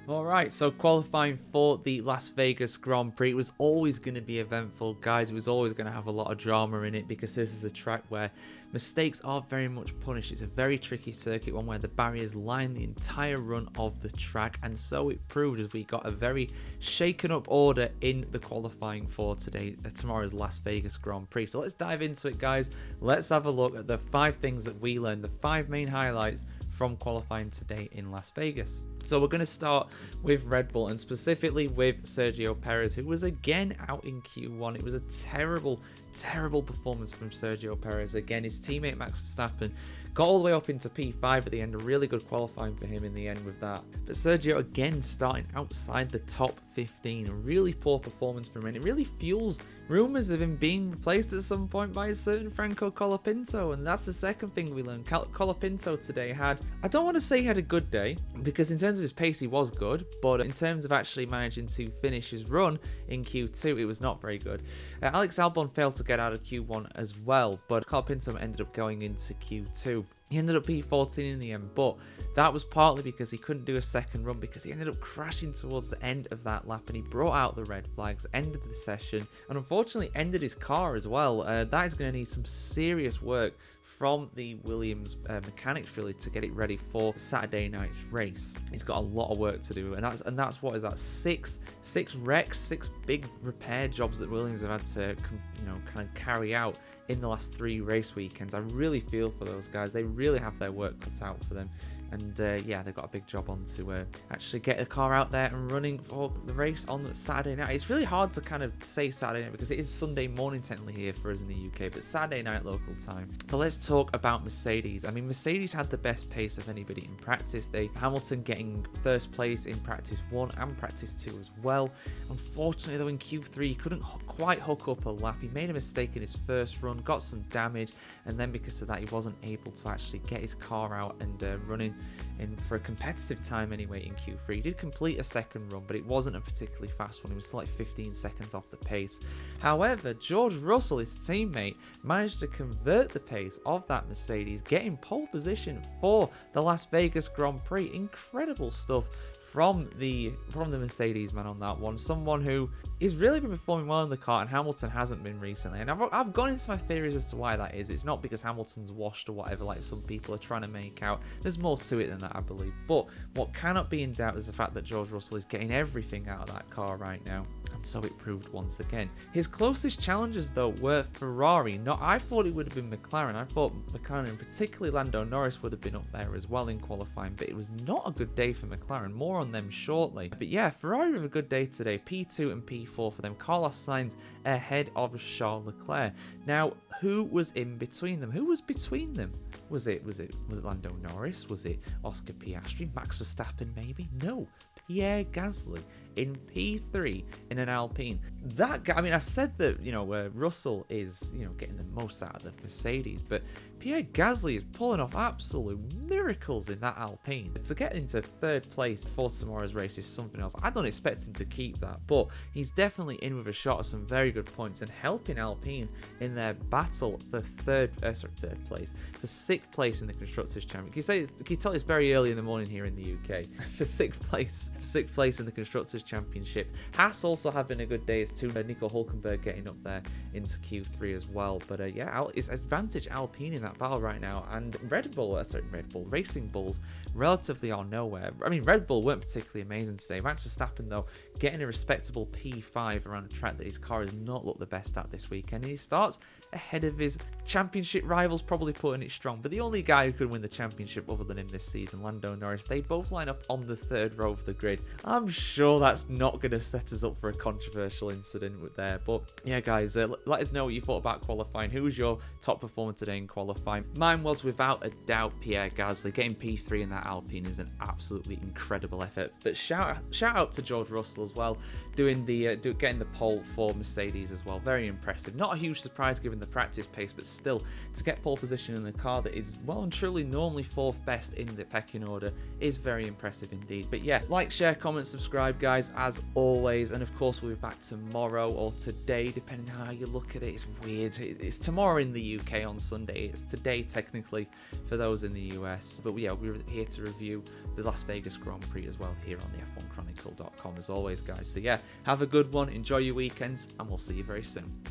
Alright, so qualifying for the Las Vegas Grand Prix, it was always going to be eventful, guys. It was always going to have a lot of drama in it because this is a track where mistakes are very much punished. It's a very tricky circuit, one where the barriers line the entire run of the track, and so it proved as we got a very shaken up order in the qualifying for tomorrow's Las Vegas Grand Prix. So let's dive into it, guys. Let's have a look at the 5 things that we learned, the 5 main highlights from qualifying today in Las Vegas. So we're going to start with Red Bull, and specifically with Sergio Perez, who was again out in Q1. It was a terrible performance from Sergio Perez. Again, his teammate Max Verstappen got all the way up into P5 at the end. A really good qualifying for him in the end with that. But Sergio again starting outside the top 15. A really poor performance from him. And it really fuels rumours of him being replaced at some point by a certain Franco Colapinto. And that's the second thing we learned. Colapinto today had, I don't want to say he had a good day, because in terms of his pace he was good, but in terms of actually managing to finish his run in Q2, it was not very good. Alex Albon failed to get out of Q1 as well, but Colapinto ended up going into Q2. He ended up P14 in the end, but that was partly because he couldn't do a second run because he ended up crashing towards the end of that lap, and he brought out the red flags, ended the session, and unfortunately ended his car as well. That is going to need some serious work from the Williams mechanics really to get it ready for Saturday night's race. He's got a lot of work to do, and that's what is that, six wrecks, 6 big repair jobs that Williams have had to kind of carry out in the last 3 race weekends. I really feel for those guys. They really have their work cut out for them, and yeah, they've got a big job on to actually get the car out there and running for the race on Saturday night. It's really hard to kind of say Saturday night because it is Sunday morning technically here for us in the UK, but Saturday night local time. But let's talk about Mercedes. I mean, Mercedes had the best pace of anybody in practice. Hamilton getting first place in practice 1 and practice 2 as well. Unfortunately though, in Q3 he couldn't quite hook up a lap. He made a mistake in his first run, got some damage, and then because of that he wasn't able to actually get his car out and running in for a competitive time anyway in Q3. He did complete a second run, but it wasn't a particularly fast one. He was still like 15 seconds off the pace. However, George Russell, his teammate, managed to convert the pace of that Mercedes, getting pole position for the Las Vegas Grand Prix. Incredible stuff from the Mercedes man on that one. Someone who has really been performing well in the car, and Hamilton hasn't been recently. And I've gone into my theories as to why that is. It's not because Hamilton's washed or whatever, like some people are trying to make out. There's more to it than that, I believe. But what cannot be in doubt is the fact that George Russell is getting everything out of that car right now. And so it proved once again. His closest challengers, though, were Ferrari. I thought it would have been McLaren. I thought McLaren, and particularly Lando Norris, would have been up there as well in qualifying. But it was not a good day for McLaren. More on them shortly. But yeah, Ferrari with a good day today. P2 and P4 for them. Carlos Sainz ahead of Charles Leclerc. Now, who was in between them? Who was between them? Was it Lando Norris? Was it Oscar Piastri? Max Verstappen maybe? No. Pierre Gasly in P3 in an Alpine. That guy, I mean, I said that, Russell is, getting the most out of the Mercedes, but Pierre Gasly is pulling off absolute miracles in that Alpine. To get into 3rd place for tomorrow's race is something else. I don't expect him to keep that, but he's definitely in with a shot at some very good points and helping Alpine in their battle for 6th place in the Constructors' Championship. You can tell it's very early in the morning here in the UK. For 6th place in the Constructors' Championship. Haas also having a good day as too. Nico Hülkenberg getting up there into Q3 as well. But yeah, it's advantage Alpine in that battle right now. And Racing Bulls relatively are nowhere. I mean, Red Bull weren't particularly amazing today. Max Verstappen, though, getting a respectable P5 around a track that his car has not looked the best at this weekend. And he starts ahead of his championship rivals, probably putting it strong. But the only guy who could win the championship other than him this season, Lando Norris, they both line up on the 3rd row of the grid. I'm sure that's not going to set us up for a controversial incident with there. But yeah, guys, let us know what you thought about qualifying. Who was your top performer today in qualifying? Mine was without a doubt Pierre Gasly. Getting P3 in that Alpine is an absolutely incredible effort. But shout out to George Russell as well, getting the pole for Mercedes as well. Very impressive. Not a huge surprise given the practice pace, but still to get pole position in a car that is well and truly normally 4th best in the pecking order is very impressive indeed. But yeah, like, share, comment, subscribe, guys, as always. And of course, we'll be back tomorrow or today, depending on how you look at it. It's weird. It's tomorrow in the UK on Sunday. It's today technically for those in the US. But yeah, we're here to review the Las Vegas Grand Prix as well here on the F1Chronicle.com as always, guys. So yeah, have a good one, enjoy your weekends, and we'll see you very soon.